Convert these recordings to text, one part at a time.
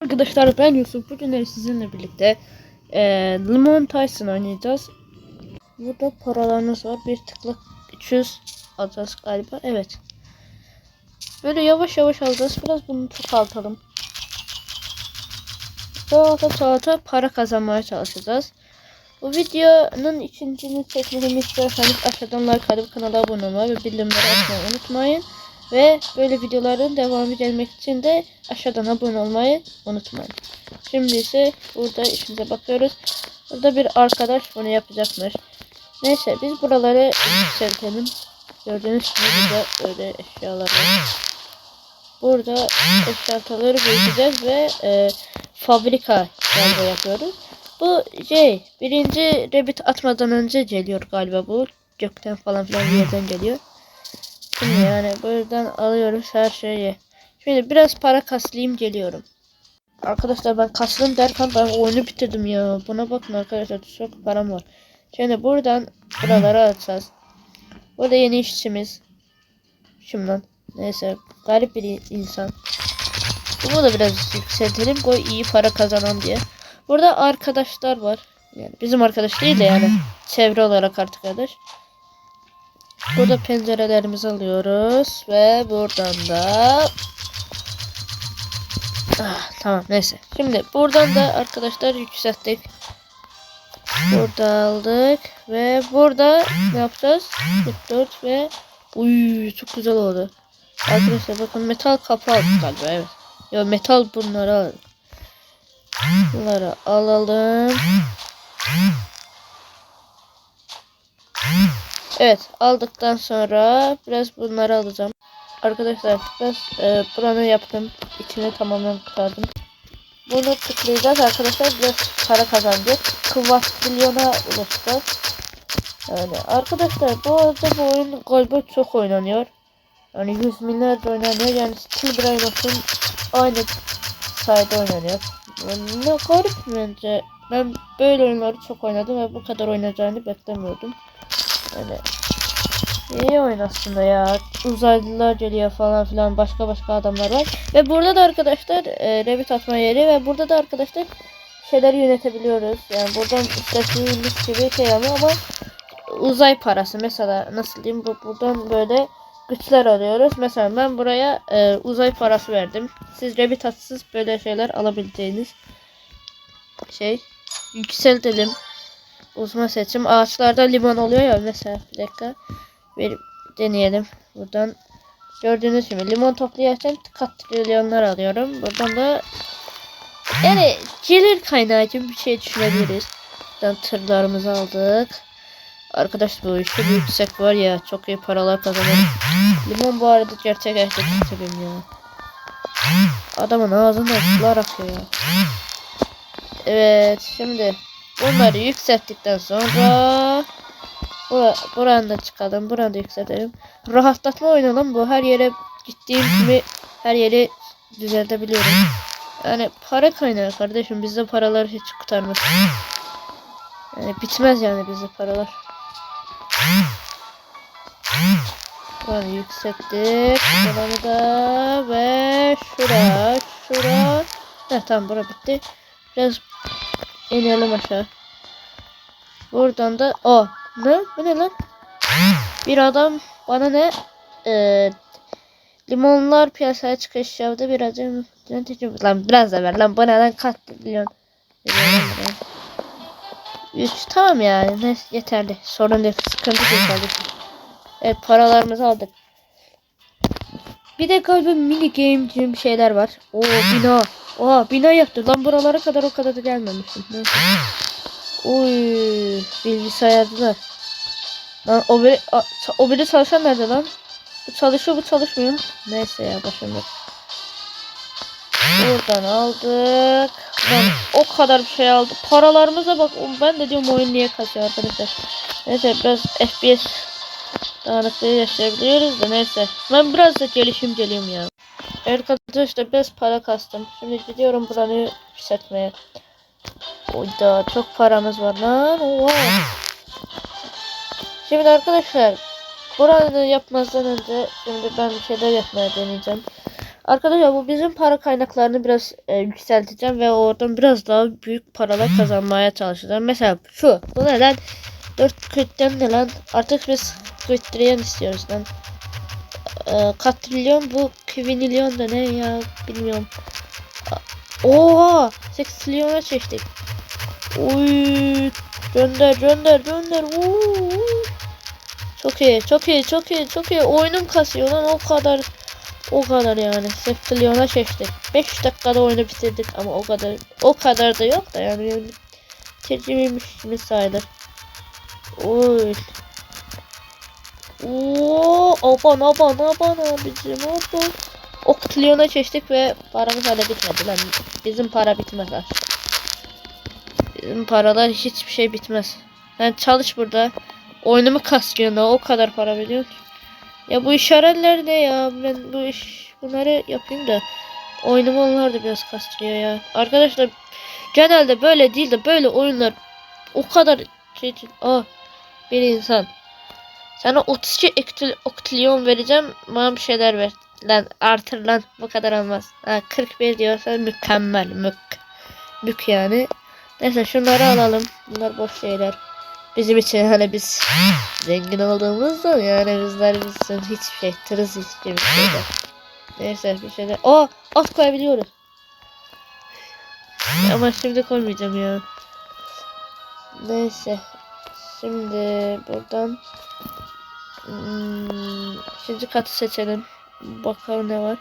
Arkadaşlar ben Yusuf. Bugün sizinle birlikte Limon Tyson oynayacağız. Burada paralarımız var. Bir tıkla 300 alacağız galiba. Evet. Böyle yavaş yavaş alacağız. Biraz bunu çoğaltalım. Çoğalta para kazanmaya çalışacağız. Bu videonun ikincisini çekmemi istiyorsanız aşağıdan like atıp kanala abone olmayı ve bildirimleri açmayı unutmayın. Ve böyle videoların devamı gelmek için de aşağıdan abone olmayı unutmayın. Şimdi ise burada işimize bakıyoruz. Burada bir arkadaş bunu yapacakmış. Neyse biz buraları yükseltelim. Gördüğünüz gibi burada öyle eşyalar var. Burada eşyaları büyüteceğiz ve fabrika galiba yapıyoruz. Bu birinci rabbit atmadan önce geliyor galiba bu. Gökten falan filan bir yerden geliyor. Şimdi yani buradan alıyoruz her şeyi. Şimdi biraz para kaslayayım geliyorum. Arkadaşlar ben kasdım derken ben oyunu bitirdim ya. Buna bakın arkadaşlar, çok param var. Şimdi buradan buraları alacağız. Burada yeni işçimiz. Şundan. Neyse garip bir insan. Bunu da biraz yükseltelim. Koy iyi para kazanan diye. Burada arkadaşlar var. Yani bizim arkadaş değil de yani çevre olarak arkadaş. Burada pencerelerimizi alıyoruz ve buradan da tamam neyse. Şimdi buradan da arkadaşlar yükselttik. Burada aldık ve burada ne yapacağız? 44 ve çok güzel oldu. Arkadaşlar bakın metal kapı aldık galiba, evet. Ya metal bunları aldık. Bunları alalım. Evet, aldıktan sonra biraz bunları alacağım. Arkadaşlar biraz buranı yaptım. İçini tamamen kurtardım. Bunu tıklayacağız arkadaşlar. Biraz para kazanacağız. Kıvatrilyona ulaşacağız. Yani arkadaşlar bu arada bu oyun galiba çok oynanıyor. Yani 100 milyarca oynanıyor. Yani Steel Brain'ın aynı sayede oynanıyor. Yani ne garip bence. Ben böyle oyunları çok oynadım ve bu kadar oynayacağını beklemiyordum. Yani iyi oyun aslında ya. Uzaylılar geliyor falan filan, başka adamlar var. Ve burada da arkadaşlar rabbit atma yeri ve burada da arkadaşlar şeyleri yönetebiliyoruz. Yani buradan istediğimiz gibi şey ama uzay parası mesela, nasıl diyeyim, buradan böyle güçler alıyoruz. Mesela ben buraya uzay parası verdim. Siz rabbit atsız böyle şeyler alabileceğiniz yükseltelim. Uzman seçim. Ağaçlarda limon oluyor ya mesela, bir dakika. Bir deneyelim. Buradan gördüğünüz gibi limon toplayarken katrilyonlar alıyorum. Buradan da yani gelir kaynağı gibi bir şey düşünebiliriz. Buradan tırlarımızı aldık. Arkadaş bu işte bir yüksek var ya, çok iyi paralar kazanırım. Limon bu arada gerçek seviyorum ya. Adamın ağzından sular akıyor ya. Evet, şimdi bunları yükselttikten sonra buranı da çıkalım, buranı da yükseltelim. Rahatlatma oyunu lan bu. Her yere gittiğim gibi her yeri düzeltebiliyorum. Yani para kaynağı kardeşim, bizde paralar hiç kurtarmaz. Yani bitmez yani bizde paralar. Buranı yükselttik. Buranı da ve şura. Tamam, bura bitti. Biraz inelim aşağı. Buradan da ne? Bu ne lan? Bir adam bana ne? Limonlar piyasaya çıkış yaptı. Lan biraz da ver lan, bana lan kaç milyon. 3 tamam yani, ne yeterli. Sorun değil, sıkıntı değil kardeşim. Evet, paralarımızı aldık. Bir de galiba mini game gibi şeyler var. Bina. Bina yaptı. Lan buralara kadar o kadar da gelmemiştim. Neyse. Bilgisayardılar. Lan o biri çalışan nerede lan? Bu çalışıyor, bu çalışmıyor. Neyse ya, başımda. Buradan aldık. Lan o kadar bir şey aldık. Paralarımıza bak. Ben de diyorum oyun niye kasıyor arkadaşlar. Neyse biraz FPS dağınıklığı yaşayabiliyoruz da neyse. Ben biraz da geleyim ya. Evet arkadaşlar, biraz para kastım. Şimdi gidiyorum buranı yükseltmeye. Oyda çok paramız var lan. Şimdi arkadaşlar buranı yapmazdan önce şimdi ben bir şeyler yapmaya deneyeceğim. Arkadaşlar bu bizim para kaynaklarını biraz yükselteceğim ve oradan biraz daha büyük paralar kazanmaya çalışacağım. Mesela şu. Bu neden? 4 kütten ne lan? Artık biz kütleyen istiyoruz lan. Katrilyon bu kvinilyon da ne ya bilmiyorum. Oha 8 trilyona çektik. Uy, gönder. Çok iyi, çok iyi. Oyunum kasıyor lan o kadar yani. 8 trilyona çektik. 5 dakikada oyunu bitirdik ama o kadar da yok da yani bitiriciymiş sayılır. Oy. Oo, aban abicim aban. O trilyona çektik ve paramız hala bitmedi lan. Bizim para bitmez aslında. Bizim paralar hiçbir şey bitmez. Sen çalış burada. Oyunumu kasıyorsun da o kadar para veriyor ki. Ya bu işaretler ne ya? Ben bunları yapayım da oyunumu onlar da biraz kastırıyor ya. Arkadaşlar genelde böyle değil de böyle oyunlar o kadar bir insan. Sana 32 oktilyon vereceğim. Bana bir şeyler ver. Lan artır lan. Bu kadar olmaz. 41 diyorsan mükemmel. Mük yani. Neyse şunları alalım. Bunlar boş şeyler. Bizim için hani biz zengin olduğumuzda yani bizler bizim hiçbir şey. Tırız hiçbir şeyler. Neyse bir şeyler. At koyabiliyoruz. Ama şimdi koymayacağım ya. Neyse. Şimdi buradan ikinci katı seçelim. Bakalım ne var.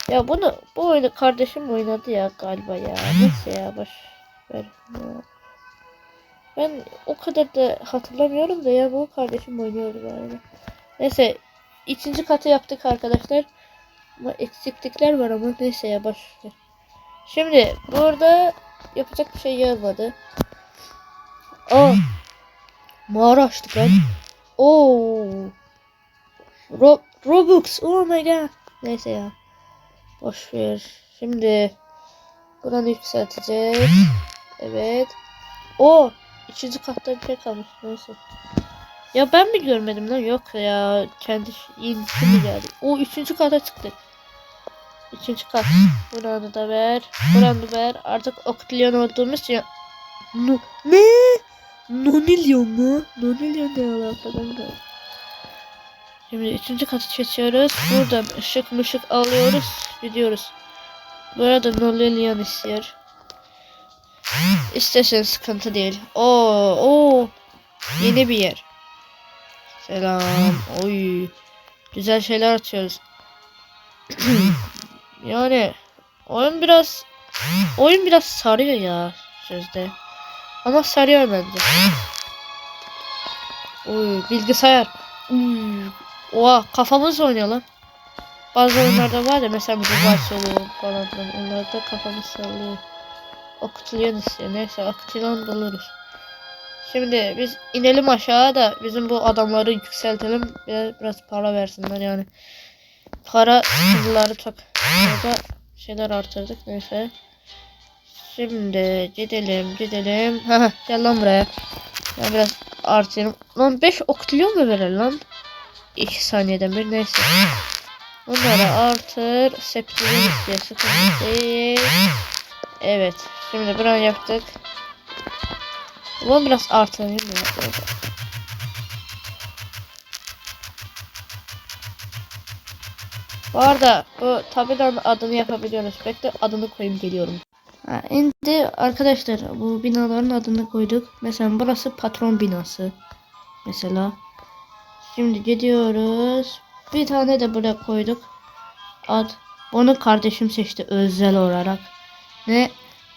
Ya bu oyunu kardeşim oynadı ya galiba ya. Neyse ya boş ver. Ya. Ben o kadar da hatırlamıyorum da ya bu kardeşim oynuyordu galiba. Neyse ikinci katı yaptık arkadaşlar. Ama eksiklikler var ama neyse ya boş ver. Şimdi burada yapacak bir şey yazmadı. Mağara açtık lan. Robux. Oh my god. Neyse ya. Boş ver. Şimdi buradan yükselteceğiz. Evet. İkinci katta bir şey kalmış. Neyse. Ya ben mi görmedim lan? Yok ya. Kendi yenisi mi geldi? Üçüncü kata çıktık. Üçüncü kat. Buranı da ver. Buranı da ver. Artık oktilyon olduğumuz için. Ne? Nonilyon mu? Nonilyon ne alakadan da. Şimdi üçüncü katı geçiyoruz. Buradan ışık alıyoruz. Gidiyoruz. Burada nonilyon istiyor. İstersen sıkıntı değil. Yeni bir yer. Selam. Oy. Güzel şeyler atıyoruz. Yani oyun biraz sarıyor ya sözde. Ama sarıyor bence. Bilgisayar. Kafamız oynuyor lan. Bazı oyunlarda var ya mesela Dubai Solo falan filan. Onlarda kafamız sallıyor. Okutuluyor istiyor. Neyse okutuluyor buluruz. Şimdi biz inelim aşağı da bizim bu adamları yükseltelim. Biraz para versinler yani. Para sıkıntıları çok. Burada şeyler artırdık neyse. Şimdi gidelim. Gel lan buraya. Ben biraz artırayım. Lan 5 oktilyon mu verir lan? 2 saniyeden bir neyse. Bunları artır. Septilyon istiyor. Sıkıntı değil. Evet. Şimdi bunu yaptık. Bunu biraz artırayım ya. Bu arada bu tabelanın adını yapabiliyoruz. Bekle adını koyayım geliyorum. Şimdi arkadaşlar bu binaların adını koyduk. Mesela burası patron binası. Mesela. Şimdi gidiyoruz. Bir tane de buraya koyduk. Ad. Onu kardeşim seçti özel olarak.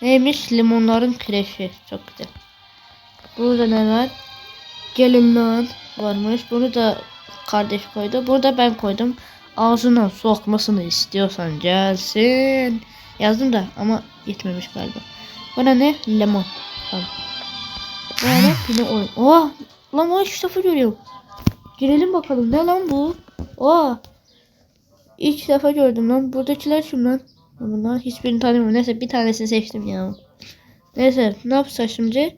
Neymiş? Limonların kreşi. Çok güzel. Burada ne var? Gelin lan varmış. Bunu da kardeş koydu. Burada ben koydum. Ağzına sokmasını istiyorsan gelsin. Yazdım da ama yetmemiş galiba. Bana ne? Lemon. Tamam. Bana ne? Yine oyun. Lan o ilk defa görüyorum. Girelim bakalım. Ne lan bu? İlk defa gördüm lan. Buradakiler kim lan? Bunlar hiçbirini tanımıyorum. Neyse bir tanesini seçtim ya. Neyse ne yapacağız şimdi?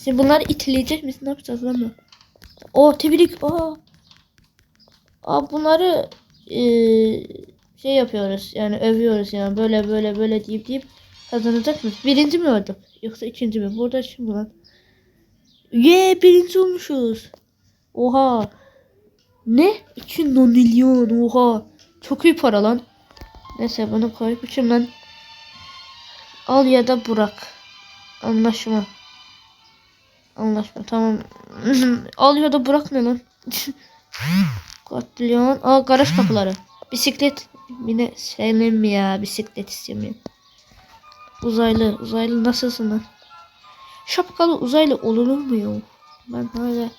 Şimdi bunları itileyecek misin? Ne yapacağız lan bu? Tebrik. Bunları şey yapıyoruz yani övüyoruz yani böyle böyle böyle deyip kazanacak mıyız? Birinci mi olduk? Yoksa ikinci mi? Burada şimdi lan. Birinci olmuşuz. Oha. Ne? 2 milyon oha. Çok iyi para lan. Neyse bunu koy. İçimden al ya da bırak. Anlaşma. Anlaşma tamam. Al ya da bırak ne lan? Katlion. Garaj kapıları. Bisiklet. Yine sevmem mi ya? Bisiklet istemiyorum. Uzaylı. Uzaylı nasılsın lan? Şapkalı uzaylı olur mu ya? Ben hala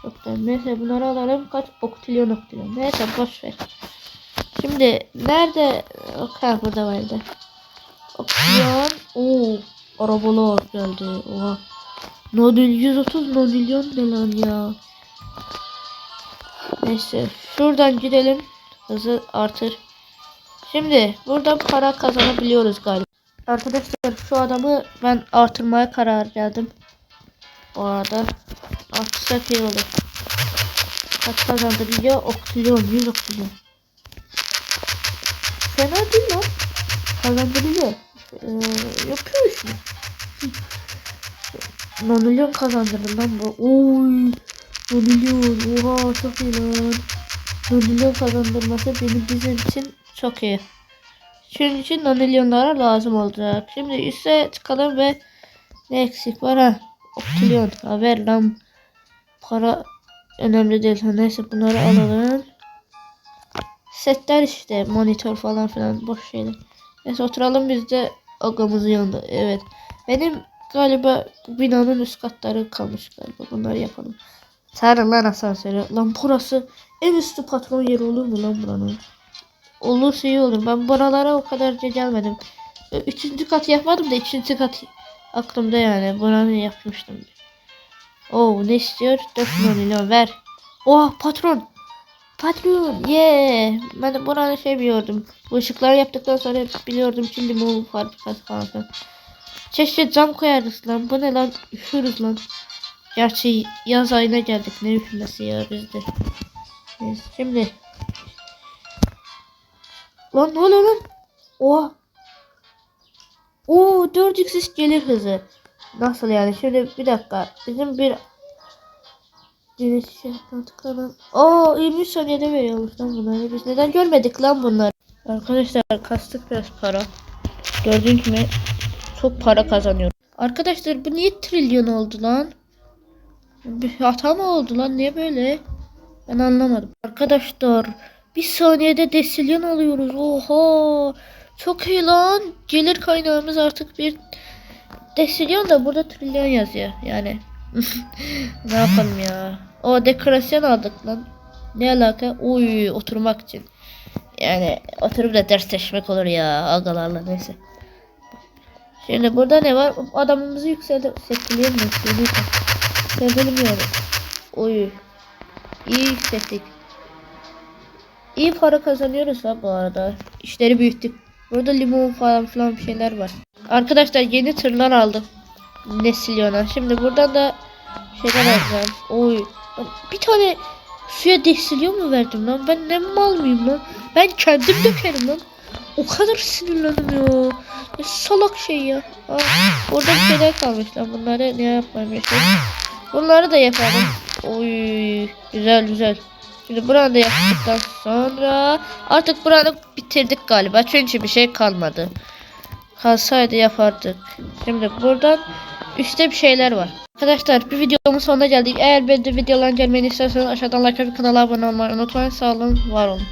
yoktan. Neyse bunları alalım. Kaç? Oktilyon. Neyse boş ver. Şimdi nerede? Ha burada vardı. Oktilyon. Arabalar geldi. Oha. Nodül 130 milyon ne lan ya? Neyse şuradan gidelim. Hızı artır. Şimdi buradan para kazanabiliyoruz galiba. Arkadaşlar şu adamı ben artırmaya karar verdim. O arada artırsak iyi olur. Kaç kazandırıyor? Oktilyon 100 oktilyon. Fena değil lan. Kazandırıyor. Yapıyor işte. Milyon kazandırdı lan bu. Oy. Milyon. Oha çok iyi lan. Milyon kazandırması bizim için çok iyi. Çünkü milyonlara lazım olacak. Şimdi üste çıkalım ve ne eksik var ha? Oktilyon. Ver lan. Para önemli değil. Neyse bunları alalım. Setler işte. Monitör falan filan. Boş şeyler. Neyse oturalım biz de agamızın yanında. Evet. Benim galiba bu binanın üst katları kalmış galiba. Bunları yapalım. Sarı lan asansörü. Lan burası en üstü patron yeri olur mu lan buranın? Olursa iyi olur. Ben buralara o kadar gelmedim. Üçüncü kat yapmadım da üçüncü kat aklımda yani. Buranı yapmıştım. Ne istiyor? 4 milyon ver. Oha patron. Patron. Ben de buranı şey biliyordum. Bu ışıkları yaptıktan sonra biliyordum. Şimdi bu fabrikası falan filan. Keşke cam koyarız lan. Bu ne lan? Üşürüz lan. Gerçi yaz ayına geldik. Ne üşümesi ya bizde. Neyse, şimdi. Lan ne oluyor lan? Oha. 4x gelir hızı. Nasıl yani? Şöyle bir dakika. Bizim bir tıklanan. 23 saniyede veriyormuş lan bunları. Biz neden görmedik lan bunları? Arkadaşlar kastık biraz para. Gördüğünüz gibi çok para kazanıyorum. Arkadaşlar bu niye trilyon oldu lan? Bir hata mı oldu lan? Niye böyle? Ben anlamadım. Arkadaşlar bir saniyede desilyon alıyoruz. Oha! Çok iyi lan. Gelir kaynağımız artık bir desilyon da burada trilyon yazıyor. Yani ne yapalım ya? Dekorasyon aldık lan. Ne alaka? Oturmak için. Yani oturup da ders çalışmak olur ya agalarla neyse. Şimdi burada ne var? Adamımızı yükseltelim mi? Yükseltelim yani. İyi yükselttik. İyi para kazanıyoruz ha bu arada. İşleri büyüttük. Burada limon falan filan bir şeyler var. Arkadaşlar yeni tırlar aldım. Nesilyona. Şimdi buradan da şeyler alacağım. Bir tane suya desilyon mu verdim lan? Ben ne mal mıyım lan? Ben kendim dökerim lan. O kadar sinirlendim ya. Ne salak şey ya. Orada bir şeyler kalmış lan. Bunları ne yapmam gerekiyor? Bunları da yapalım. Güzel. Şimdi burada yaptıktan sonra artık burada bitirdik galiba. Çünkü bir şey kalmadı. Kalsaydı yapardık. Şimdi buradan üstte bir şeyler var. Arkadaşlar bir videomun sonuna geldik. Eğer ben de videoların gelmeni isterseniz aşağıdan like atıp kanala abone olmayı unutmayın. Sağ olun, var olun.